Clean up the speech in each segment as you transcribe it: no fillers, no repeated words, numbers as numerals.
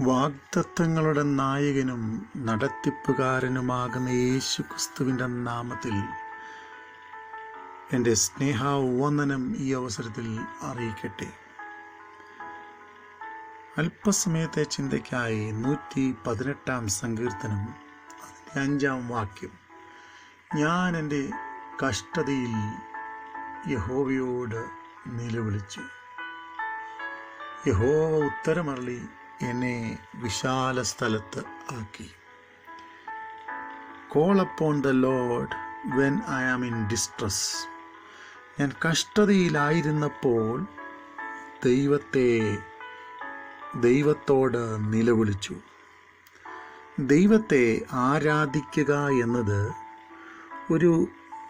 വാഗ്ദത്തങ്ങളുടെ നായകനും നടത്തിപ്പുകാരനുമാകുന്ന യേശുക്രിസ്തുവിൻ്റെ നാമത്തിൽ എൻ്റെ സ്നേഹവന്ദനം ഈ അവസരത്തിൽ അറിയിക്കട്ടെ. അല്പസമയത്തെ ചിന്തയ്ക്കായി 118 സങ്കീർത്തനം അതിൻ്റെ 5 വാക്യം. ഞാൻ എൻ്റെ കഷ്ടതയിൽ യഹോവയോട് നിലവിളിച്ചു. യഹോവ ഉത്തരമരുളി എന്നെ വിശാല സ്ഥലത്ത് ആക്കി. Call upon the lord when I am in distress. ഞാൻ കഷ്ടതയിലായിരുന്നപ്പോൾ ദൈവത്തോട് നിലവിളിച്ചു. ദൈവത്തെ ആരാധിക്കുക എന്നത് ഒരു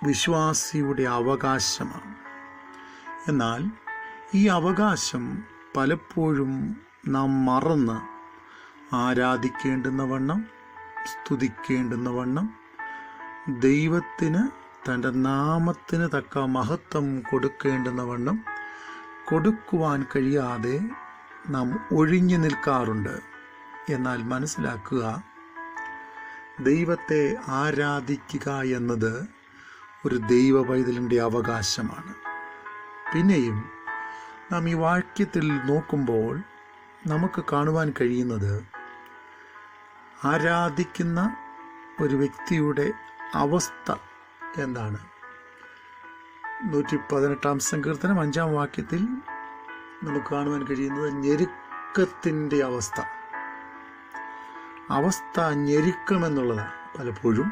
വിശ്വാസിയുടെ അവകാശമാണ്. എന്നാൽ ഈ അവകാശം പലപ്പോഴും നാം മറന്ന് ആരാധിക്കേണ്ടുന്ന വണ്ണം, സ്തുതിക്കേണ്ടുന്ന വണ്ണം, ദൈവത്തിന് തൻ്റെ നാമത്തിന് തക്ക മഹത്വം കൊടുക്കേണ്ടുന്ന വണ്ണം കൊടുക്കുവാൻ കഴിയാതെ നാം ഒഴിഞ്ഞു നിൽക്കാറുണ്ട്. എന്നാൽ മനസ്സിലാക്കുക, ദൈവത്തെ ആരാധിക്കുക എന്നത് ഒരു ദൈവ പൈതലിൻ്റെ അവകാശമാണ്. പിന്നെയും നാം ഈ വാക്യത്തിൽ നോക്കുമ്പോൾ നമുക്ക് കാണുവാൻ കഴിയുന്നത് ആരാധിക്കുന്ന ഒരു വ്യക്തിയുടെ അവസ്ഥ എന്താണ്. 118 സങ്കീർത്തനം 5 വാക്യത്തിൽ നമുക്ക് കാണുവാൻ കഴിയുന്നത് ഞെരുക്കത്തിൻ്റെ അവസ്ഥ ഞെരുക്കമെന്നുള്ളതാണ്. പലപ്പോഴും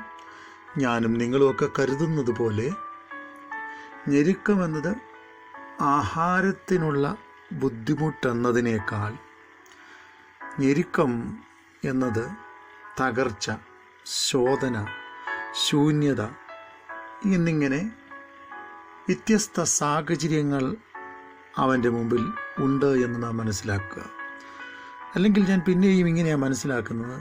ഞാനും നിങ്ങളുമൊക്കെ കരുതുന്നത് പോലെ ഞെരുക്കമെന്നത് ആഹാരത്തിനുള്ള ബുദ്ധിമുട്ടെന്നതിനേക്കാൾ ഞെരുക്കം എന്നത് തകർച്ച, ശോധന, ശൂന്യത എന്നിങ്ങനെ വ്യത്യസ്ത സാഹചര്യങ്ങൾ അവൻ്റെ മുമ്പിൽ ഉണ്ട് എന്ന് നാം മനസ്സിലാക്കുക. അല്ലെങ്കിൽ ഞാൻ പിന്നെയും ഇങ്ങനെയാണ് മനസ്സിലാക്കുന്നത്,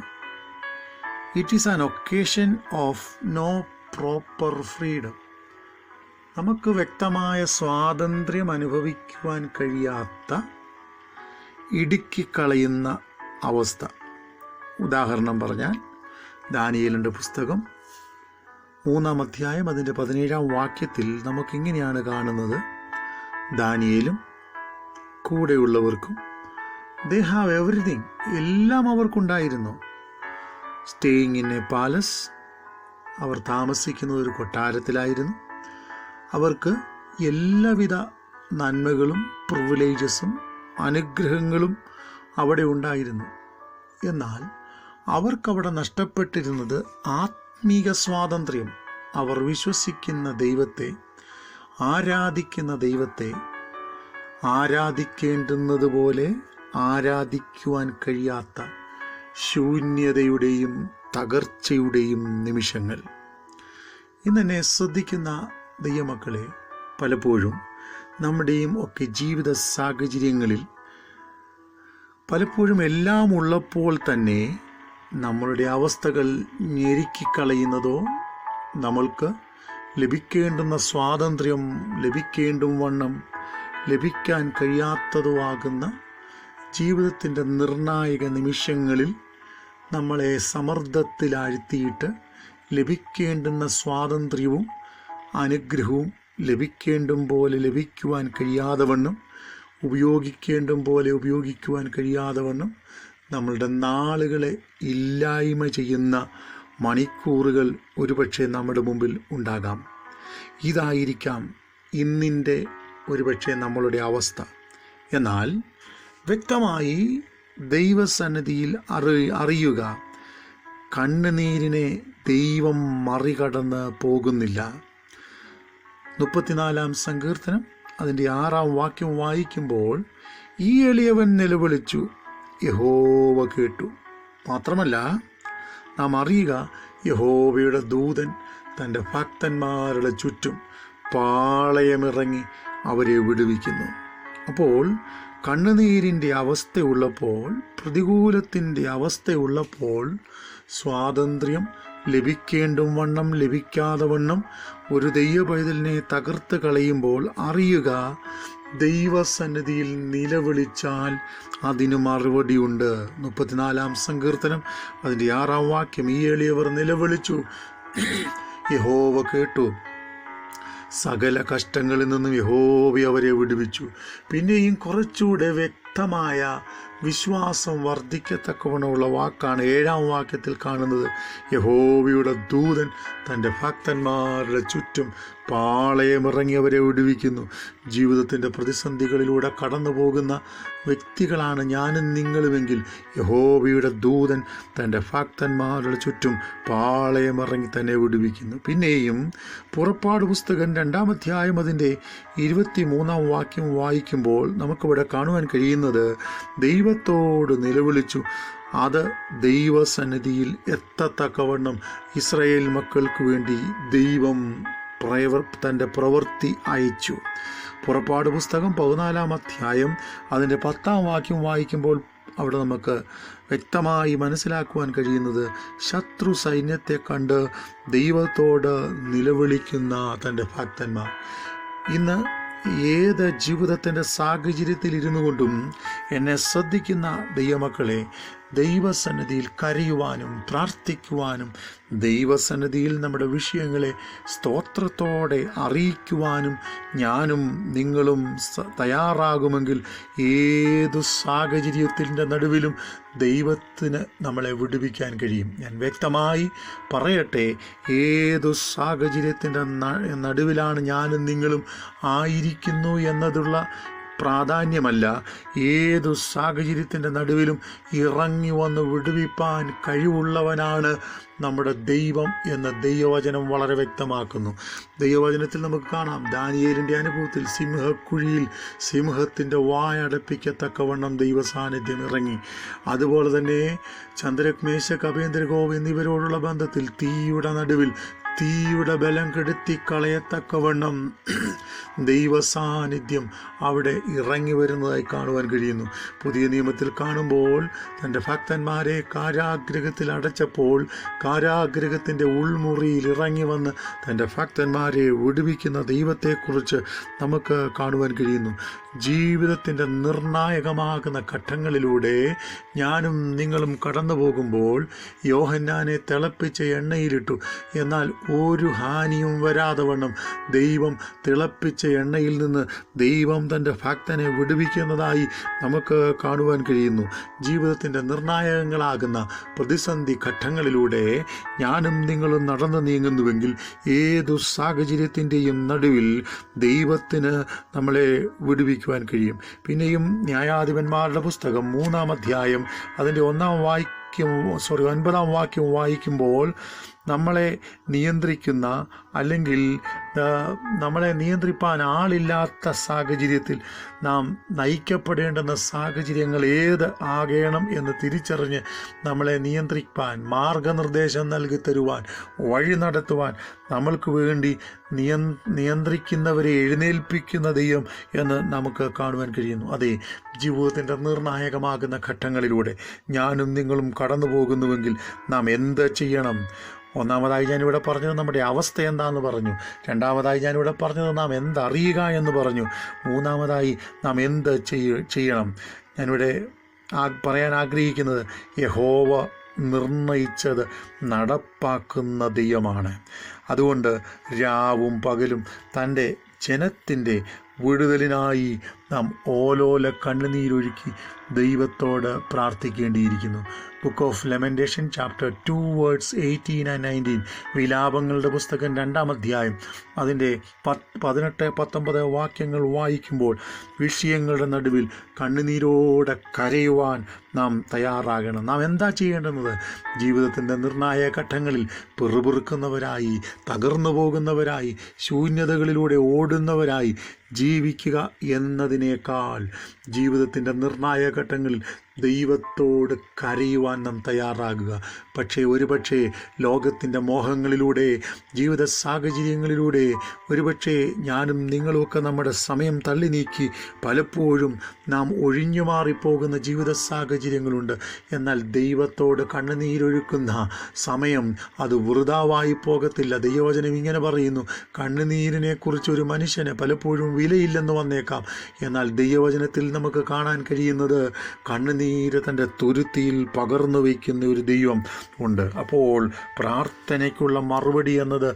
it is an occasion of no proper freedom. നമുക്ക് വ്യക്തമായ സ്വാതന്ത്ര്യം അനുഭവിക്കുവാൻ കഴിയാത്ത ഇടുക്കിക്കളയുന്ന അവസ്ഥ. ഉദാഹരണം പറഞ്ഞാൽ ദാനിയേലിൻ്റെ പുസ്തകം 3 അധ്യായം അതിൻ്റെ 17 വാക്യത്തിൽ നമുക്കിങ്ങനെയാണ് കാണുന്നത്. ദാനിയേലും കൂടെയുള്ളവർക്കും ദേ ഹാവ് എവറിഥിങ്, എല്ലാം അവർക്കുണ്ടായിരുന്നു. സ്റ്റേയിങ് ഇൻ എ പാലസ്, അവർ താമസിക്കുന്നത് ഒരു കൊട്ടാരത്തിലായിരുന്നു. അവർക്ക് എല്ലാവിധ നന്മകളും പ്രിവിലേജസും അനുഗ്രഹങ്ങളും അവിടെ ഉണ്ടായിരുന്നു. എന്നാൽ അവർക്കവിടെ നഷ്ടപ്പെട്ടിരുന്നത് ആത്മീക സ്വാതന്ത്ര്യം. അവർ വിശ്വസിക്കുന്ന ദൈവത്തെ, ആരാധിക്കുന്ന ദൈവത്തെ ആരാധിക്കേണ്ടുന്നത് പോലെ ആരാധിക്കുവാൻ കഴിയാത്ത ശൂന്യതയുടെയും തകർച്ചയുടെയും നിമിഷങ്ങൾ. ഇന്നെന്നെ ശ്രദ്ധിക്കുന്ന ദൈവമക്കളെ, പലപ്പോഴും നമ്മുടെയും ഒക്കെ ജീവിത സാഹചര്യങ്ങളിൽ പലപ്പോഴും എല്ലാം ഉള്ളപ്പോൾ തന്നെ നമ്മളുടെ അവസ്ഥകൾ ഞെരുക്കിക്കളയുന്നതോ, നമ്മൾക്ക് ലഭിക്കേണ്ടുന്ന സ്വാതന്ത്ര്യം ലഭിക്കേണ്ടും വണ്ണം ലഭിക്കാൻ കഴിയാത്തതോ ആകുന്ന ജീവിതത്തിൻ്റെ നിർണായക നിമിഷങ്ങളിൽ നമ്മളെ സമ്മർദ്ദത്തിലാഴ്ത്തിയിട്ട് ലഭിക്കേണ്ടുന്ന സ്വാതന്ത്ര്യവും അനുഗ്രഹവും ലഭിക്കേണ്ടും പോലെ ലഭിക്കുവാൻ കഴിയാതെ വണ്ണം, ഉപയോഗിക്കേണ്ടും പോലെ ഉപയോഗിക്കുവാൻ കഴിയാതെ വണ്ണം നമ്മളുടെ നാളുകളെ ഇല്ലായ്മ ചെയ്യുന്ന മണിക്കൂറുകൾ ഒരുപക്ഷെ നമ്മുടെ മുമ്പിൽ ഉണ്ടാകാം. ഇതായിരിക്കാം ഇന്നിൻ്റെ ഒരുപക്ഷെ നമ്മളുടെ അവസ്ഥ. എന്നാൽ വ്യക്തമായി ദൈവസന്നിധിയിൽ അറിയുക, കണ്ണുനീരിനെ ദൈവം മറികടന്ന് പോകുന്നില്ല. 34 സങ്കീർത്തനം അതിൻ്റെ 6 വാക്യം വായിക്കുമ്പോൾ, ഈ എളിയവൻ നിലവിളിച്ചു, യഹോവ കേട്ടു. മാത്രമല്ല നാം അറിയുക, യഹോവയുടെ ദൂതൻ തൻ്റെ ഭക്തന്മാരുടെ ചുറ്റും പാളയമിറങ്ങി അവരെ വിടുവിക്കുന്നു. അപ്പോൾ കണ്ണുനീരിൻ്റെ അവസ്ഥയുള്ളപ്പോൾ, പ്രതികൂലത്തിൻ്റെ അവസ്ഥയുള്ളപ്പോൾ, സ്വാതന്ത്ര്യം ലഭിക്കേണ്ടും വണ്ണം ലഭിക്കാതെ വണ്ണം ഒരു ദൈവ പൈതലിനെ തകർത്ത് കളയുമ്പോൾ അറിയുക, ദൈവസന്നിധിയിൽ നിലവിളിച്ചാൽ അതിന് മറുപടിയുണ്ട്. 34-ാം സങ്കീർത്തനം അതിൻ്റെ 6-ാം വാക്യം, ഈ എളിയവർ നിലവിളിച്ചു, യഹോവ കേട്ടു, സകല കഷ്ടങ്ങളിൽ നിന്നും യഹോവ അവരെ വിടുവിച്ചു. പിന്നെയും കുറച്ചുകൂടെ വ്യക്തമായ വിശ്വാസം വർദ്ധിക്കത്തക്കവണ്ണമുള്ള വാക്കാണ് 7-ാം വാക്യത്തിൽ കാണുന്നത്. യഹോവയുടെ ദൂതൻ തൻ്റെ ഭക്തന്മാരുടെ ചുറ്റും പാളയമിറങ്ങി അവരെ വിടുവിക്കുന്നു. ജീവിതത്തിൻ്റെ പ്രതിസന്ധികളിലൂടെ കടന്നു പോകുന്ന വ്യക്തികളാണ് ഞാനും നിങ്ങളുമെങ്കിൽ യഹോവയുടെ ദൂതൻ തൻ്റെ ഭക്തന്മാരുടെ ചുറ്റും പാളയമിറങ്ങി തന്നെ വിടുവിക്കുന്നു. പിന്നെയും പുറപ്പാട് പുസ്തകം 2-ാം അധ്യായം അതിൻ്റെ 23-ാം വാക്യം വായിക്കുമ്പോൾ നമുക്കിവിടെ കാണുവാൻ കഴിയുന്നത്, ദൈവത്തോട് നിലവിളിച്ചു, അത് ദൈവസന്നിധിയിൽ എത്തത്തക്കവണ്ണം ഇസ്രായേൽ മക്കൾക്ക് വേണ്ടി ദൈവം തൻ്റെ പ്രവൃത്തി അയച്ചു. പുറപ്പാട് പുസ്തകം 14-ാം അധ്യായം അതിൻ്റെ 10-ാം വാക്യം വായിക്കുമ്പോൾ അവിടെ നമുക്ക് വ്യക്തമായി മനസ്സിലാക്കുവാൻ കഴിയുന്നത്, ശത്രു സൈന്യത്തെ കണ്ട് ദൈവത്തോട് നിലവിളിക്കുന്ന തൻ്റെ ഭക്തന്മാർ. ഇന്ന് ഏത് ജീവിതത്തിൻ്റെ സാഹചര്യത്തിൽ ഇരുന്നു കൊണ്ടും എന്നെ ശ്രദ്ധിക്കുന്ന ദൈവമക്കളെ, ദൈവസന്നിധിയിൽ കരയുവാനും പ്രാർത്ഥിക്കുവാനും ദൈവസന്നിധിയിൽ നമ്മുടെ വിഷയങ്ങളെ സ്തോത്രത്തോടെ അറിയിക്കുവാനും ഞാനും നിങ്ങളും തയ്യാറാകുമെങ്കിൽ ഏതു സാഹചര്യത്തിൻ്റെ നടുവിലും ദൈവത്തിന് നമ്മളെ വിടുവിക്കാൻ കഴിയും. ഞാൻ വ്യക്തമായി പറയട്ടെ, ഏതു സാഹചര്യത്തിൻ്റെ നടുവിലാണ് ഞാനും നിങ്ങളും ആയിരിക്കുന്നു എന്നതുള്ള പ്രാധാന്യമല്ല, ഏതു സാഹചര്യത്തിൻ്റെ നടുവിലും ഇറങ്ങി വന്ന് വിടുവിപ്പാൻ കഴിവുള്ളവനാണ് നമ്മുടെ ദൈവം എന്ന് ദൈവവചനം വളരെ വ്യക്തമാക്കുന്നു. ദൈവവചനത്തിൽ നമുക്ക് കാണാം, ദാനിയേലിൻ്റെ അനുഭവത്തിൽ സിംഹക്കുഴിയിൽ സിംഹത്തിൻ്റെ വായടപ്പിക്കത്തക്കവണ്ണം ദൈവസാന്നിധ്യം ഇറങ്ങി. അതുപോലെ തന്നെ ചന്ദ്രക്, മേശക്, അബേദ്നെഗോ എന്നിവരോടുള്ള ബന്ധത്തിൽ തീയുടെ നടുവിൽ തീയുടെ ബലം കെടുത്തി കളയത്തക്കവണ്ണം ദൈവസാന്നിധ്യം അവിടെ ഇറങ്ങി വരുന്നതായി കാണുവാൻ കഴിയുന്നു. പുതിയ നിയമത്തിൽ കാണുമ്പോൾ തൻ്റെ ഭക്തന്മാരെ കാരാഗ്രഹത്തിൽ അടച്ചപ്പോൾ കാരാഗ്രഹത്തിൻ്റെ ഉൾമുറിയിൽ ഇറങ്ങി വന്ന് തൻ്റെ ഭക്തന്മാരെ വിടുവിക്കുന്ന ദൈവത്തെക്കുറിച്ച് നമുക്ക് കാണുവാൻ കഴിയുന്നു. ജീവിതത്തിൻ്റെ നിർണായകമാകുന്ന ഘട്ടങ്ങളിലൂടെ ഞാനും നിങ്ങളും കടന്നു പോകുമ്പോൾ യോഹന്നാനെ തിളപ്പിച്ച എണ്ണയിലിട്ടു, എന്നാൽ ഒരു ഹാനിയും വരാതെ വണ്ണം ദൈവം തിളപ്പിച്ച എണ്ണയിൽ നിന്ന് ദൈവം തൻ്റെ ഭക്തനെ വിടുവിക്കുന്നതായി നമുക്ക് കാണുവാൻ കഴിയുന്നു. ജീവിതത്തിൻ്റെ നിർണായകങ്ങളാകുന്ന പ്രതിസന്ധി ഘട്ടങ്ങളിലൂടെ ഞാനും നിങ്ങളും നടന്നു നീങ്ങുന്നുവെങ്കിൽ ഏതു സാഹചര്യത്തിൻ്റെയും നടുവിൽ ദൈവത്തിന് നമ്മളെ വിടുവിക്കുവാൻ കഴിയും. പിന്നെയും ന്യായാധിപന്മാരുടെ പുസ്തകം 3-ാം അധ്യായം അതിൻ്റെ 9-ാം വാക്യം വായിക്കുമ്പോൾ നമ്മളെ നിയന്ത്രിക്കുന്ന അല്ലെങ്കിൽ നമ്മളെ നിയന്ത്രിപ്പാൻ ആളില്ലാത്ത സാഹചര്യത്തിൽ നാം നയിക്കപ്പെടേണ്ടുന്ന സാഹചര്യങ്ങൾ ഏത് ആകണം എന്ന് തിരിച്ചറിഞ്ഞ് നമ്മളെ നിയന്ത്രിപ്പാൻ, മാർഗനിർദ്ദേശം നൽകി തരുവാൻ, വഴി നടത്തുവാൻ നമ്മൾക്ക് വേണ്ടി നിയന്ത്രിക്കുന്നവരെ എഴുന്നേൽപ്പിക്കുന്ന ദൈവം എന്ന് നമുക്ക് കാണുവാൻ കഴിയുന്നു. അതെ, ജീവിതത്തിൻ്റെ നിർണായകമാകുന്ന ഘട്ടങ്ങളിലൂടെ ഞാനും നിങ്ങളും കടന്നു പോകുന്നുവെങ്കിൽ നാം എന്ത് ചെയ്യണം? ഒന്നാമതായി ഞാനിവിടെ പറഞ്ഞത് നമ്മുടെ അവസ്ഥ എന്താണെന്ന് പറഞ്ഞു. രണ്ടാമതായി ഞാനിവിടെ പറഞ്ഞത് നാം എന്തറിയുക എന്ന് പറഞ്ഞു. മൂന്നാമതായി നാം എന്ത് ചെയ്യണം? ഞാനിവിടെ പറയാൻ ആഗ്രഹിക്കുന്നത്, യഹോവ നിർണയിച്ചത് നടപ്പാക്കുന്ന ദൈവമാണ്. അതുകൊണ്ട് രാവും പകലും തൻ്റെ ജനത്തിൻ്റെ വിടുതലിനായി നാം ഓലോല കണ്ണുനീരൊഴുക്കി ദൈവത്തോട് പ്രാർത്ഥിക്കേണ്ടിയിരിക്കുന്നു. Book of lamentation chapter 2 words 18 and 19, വിലാപങ്ങളുടെ പുസ്തകം 2-ാം അധ്യായം അതിൻ്റെ 18-19 വാക്യങ്ങൾ വായിക്കുമ്പോൾ വിഷയങ്ങളുടെ നടുവിൽ കണ്ണുനീരോടെ കരയുവാൻ നാം തയ്യാറാകണം. നാം എന്താ ചെയ്യേണ്ടുന്നത്? ജീവിതത്തിൻ്റെ നിർണായക ഘട്ടങ്ങളിൽ പിറുപിറുക്കുന്നവരായി, തകർന്നു പോകുന്നവരായി, ശൂന്യതകളിലൂടെ ഓടുന്നവരായി ജീവിക്കുക എന്നതിന് ചെയ്യുന്നതിനേക്കാൾ ജീവിതത്തിൻ്റെ നിർണായക ഘട്ടങ്ങളിൽ ദൈവത്തോട് കരയുവാൻ നാം തയ്യാറാകുക. ഒരുപക്ഷെ ലോകത്തിൻ്റെ മോഹങ്ങളിലൂടെ, ജീവിത സാഹചര്യങ്ങളിലൂടെ ഒരുപക്ഷെ ഞാനും നിങ്ങളുമൊക്കെ നമ്മുടെ സമയം തള്ളി നീക്കി പലപ്പോഴും നാം ഒഴിഞ്ഞു മാറിപ്പോകുന്ന ജീവിത സാഹചര്യങ്ങളുണ്ട്. എന്നാൽ ദൈവത്തോട് കണ്ണുനീരൊഴുക്കുന്ന സമയം അത് വൃഥാവായി പോകത്തില്ല. ദൈവവചനം ഇങ്ങനെ പറയുന്നു, കണ്ണുനീരിനെക്കുറിച്ച് ഒരു മനുഷ്യന് പലപ്പോഴും വിലയില്ലെന്ന് വന്നേക്കാം. എന്നാൽ ദൈവവചനത്തിൽ നമുക്ക് കാണാൻ കഴിയുന്നത് കണ്ണുനീര് തൻ്റെ തുരുത്തിയിൽ പകർന്നു വയ്ക്കുന്ന ഒരു ദൈവം ഉണ്ട്. അപ്പോൾ പ്രാർത്ഥനയ്ക്കുള്ള മറുപടി എന്നത്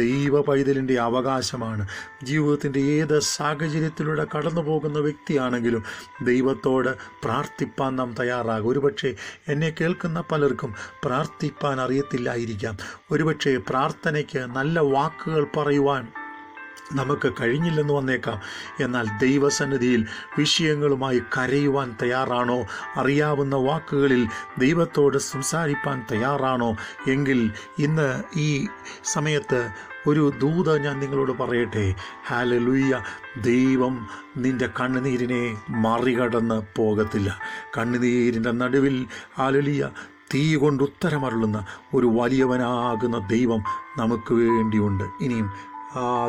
ദൈവ പൈതലിൻ്റെ അവകാശമാണ്. ജീവിതത്തിൻ്റെ ഏത് സാഹചര്യത്തിലൂടെ കടന്നു പോകുന്ന വ്യക്തിയാണെങ്കിലും ദൈവത്തോട് പ്രാർത്ഥിപ്പാൻ നാം തയ്യാറാകും. ഒരുപക്ഷെ എന്നെ കേൾക്കുന്ന പലർക്കും പ്രാർത്ഥിപ്പാൻ അറിയത്തില്ലായിരിക്കാം. ഒരുപക്ഷെ പ്രാർത്ഥനയ്ക്ക് നല്ല വാക്കുകൾ പറയുവാൻ നമുക്ക് കഴിഞ്ഞില്ലെന്ന് വന്നേക്കാം. എന്നാൽ ദൈവസന്നിധിയിൽ വിഷയങ്ങളുമായി കരയുവാൻ തയ്യാറാണോ? അറിയാവുന്ന വാക്കുകളിൽ ദൈവത്തോട് സംസാരിപ്പാൻ തയ്യാറാണോ? എങ്കിൽ ഇന്ന് ഈ സമയത്ത് ഒരു ദൂത് ഞാൻ നിങ്ങളോട് പറയട്ടെ. ഹല്ലേലൂയ! ദൈവം നിൻ്റെ കണ്ണുനീരിനെ മറികടന്ന് പോകത്തില്ല. കണ്ണുനീരിൻ്റെ നടുവിൽ ഹല്ലേലൂയ തീ കൊണ്ട് ഉത്തരമരുളുന്ന ഒരു വലിയവനാകുന്ന ദൈവം നമുക്ക് വേണ്ടിയുണ്ട്. ഇനിയും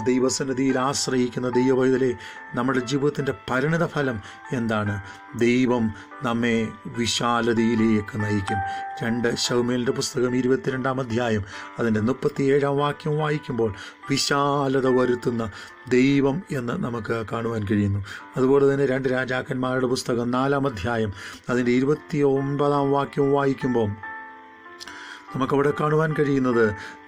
ദൈവസന്നിധിയിൽ ആശ്രയിക്കുന്ന ദൈവപൈതലെ, നമ്മുടെ ജീവിതത്തിൻ്റെ പരിണിത ഫലം എന്താണ്? ദൈവം നമ്മെ വിശാലതയിലേക്ക് നയിക്കും. 2 ശമൂവേലിൻ്റെ പുസ്തകം 22-ാം അധ്യായം അതിൻ്റെ 37-ാം വാക്യം വായിക്കുമ്പോൾ വിശാലത വരുത്തുന്ന ദൈവം എന്ന് നമുക്ക് കാണുവാൻ കഴിയുന്നു. അതുപോലെ തന്നെ 2 രാജാക്കന്മാരുടെ പുസ്തകം 4-ാം അധ്യായം അതിൻ്റെ 29-ാം വാക്യം വായിക്കുമ്പോൾ നമുക്കവിടെ കാണുവാൻ കഴിയുന്നത്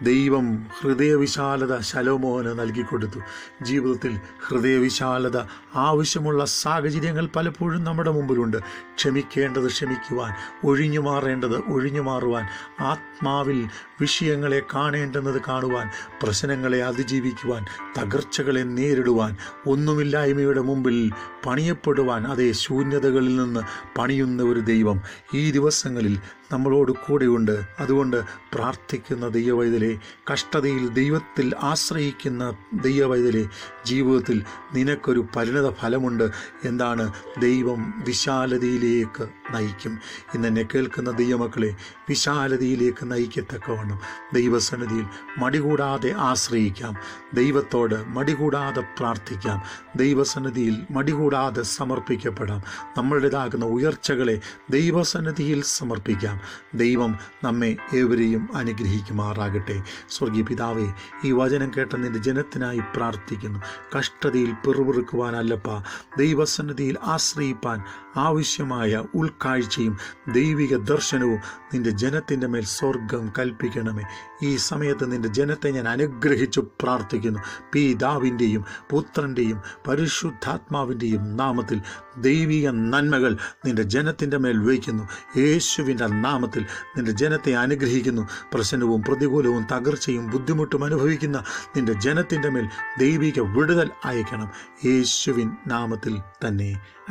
ദൈവം ഹൃദയവിശാലത ശലോമോന് നൽകിക്കൊടുത്തു. ജീവിതത്തിൽ ഹൃദയവിശാലത ആവശ്യമുള്ള സാഹചര്യങ്ങൾ പലപ്പോഴും നമ്മുടെ മുമ്പിലുണ്ട്. ക്ഷമിക്കേണ്ടത് ക്ഷമിക്കുവാൻ, ഒഴിഞ്ഞു മാറേണ്ടത് ഒഴിഞ്ഞു മാറുവാൻ, ആത്മാവിൽ വിഷയങ്ങളെ കാണേണ്ടുന്നത് കാണുവാൻ, പ്രശ്നങ്ങളെ അതിജീവിക്കുവാൻ, തകർച്ചകളെ നേരിടുവാൻ, ഒന്നുമില്ലായ്മയുടെ മുമ്പിൽ പണിയപ്പെടുവാൻ, അതേ ശൂന്യതകളിൽ നിന്ന് പണിയുന്ന ഒരു ദൈവം ഈ ദിവസങ്ങളിൽ നമ്മളോട് കൂടെയുണ്ട്. അതുകൊണ്ട് പ്രാർത്ഥിക്കുന്ന ദൈവവൈതലെ, കഷ്ടതയിൽ ദൈവത്തിൽ ആശ്രയിക്കുന്ന ദൈവവൈതലെ, ജീവിതത്തിൽ നിനക്കൊരു പരിണിത ഫലമുണ്ട്. എന്താണ്? ദൈവം വിശാലതയിലേക്ക് നയിക്കും. ഇന്നെന്നെ കേൾക്കുന്ന ദൈവമക്കളെ, വിശാലതയിലേക്ക് നയിക്കത്തക്കവണ്ണം ദൈവസന്നിധിയിൽ മടികൂടാതെ ആശ്രയിക്കാം. ദൈവത്തോട് മടികൂടാതെ പ്രാർത്ഥിക്കാം. ദൈവസന്നിധിയിൽ മടികൂടാതെ സമർപ്പിക്കപ്പെടാം. നമ്മളുടേതാകുന്ന ഉയർച്ചകളെ ദൈവസന്നിധിയിൽ സമർപ്പിക്കാം. ദൈവം നമ്മെ ഏവരെയും അനുഗ്രഹിക്കുമാറാകട്ടെ. സ്വർഗീയ പിതാവേ, ഈ വചനം കേട്ട നിൻ്റെ ജനത്തിനായി പ്രാർത്ഥിക്കുന്നു. കഷ്ടതയിൽ പിറുപിറുക്കുവാനല്ലപ്പാ, ദൈവസന്നിധിയിൽ ആശ്രയിപ്പാൻ ആവശ്യമായ ഉൾക്കാഴ്ചയും ദൈവിക ദർശനവും നിൻ്റെ ജനത്തിൻ്റെ മേൽ സ്വർഗം കൽപ്പിക്കണമേ. ഈ സമയത്ത് നിൻ്റെ ജനത്തെ ഞാൻ അനുഗ്രഹിച്ചു പ്രാർത്ഥിക്കുന്നു. പിതാവിൻ്റെയും പുത്രൻ്റെയും പരിശുദ്ധാത്മാവിൻ്റെയും നാമത്തിൽ ദൈവിക നന്മകൾ നിൻ്റെ ജനത്തിൻ്റെ മേൽ വയ്ക്കുന്നു. യേശുവിൻ്റെ നാമത്തിൽ നിൻ്റെ ജനത്തെ അനുഗ്രഹിക്കുന്നു. പ്രശ്നവും പ്രതികൂലവും തകർച്ചയും ബുദ്ധിമുട്ടും അനുഭവിക്കുന്ന നിൻ്റെ ജനത്തിൻ്റെ മേൽ ദൈവിക വിടുതൽ അയക്കണം. യേശുവിൻ നാമത്തിൽ തന്നെ.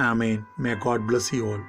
ആമേൻ. May God bless you all.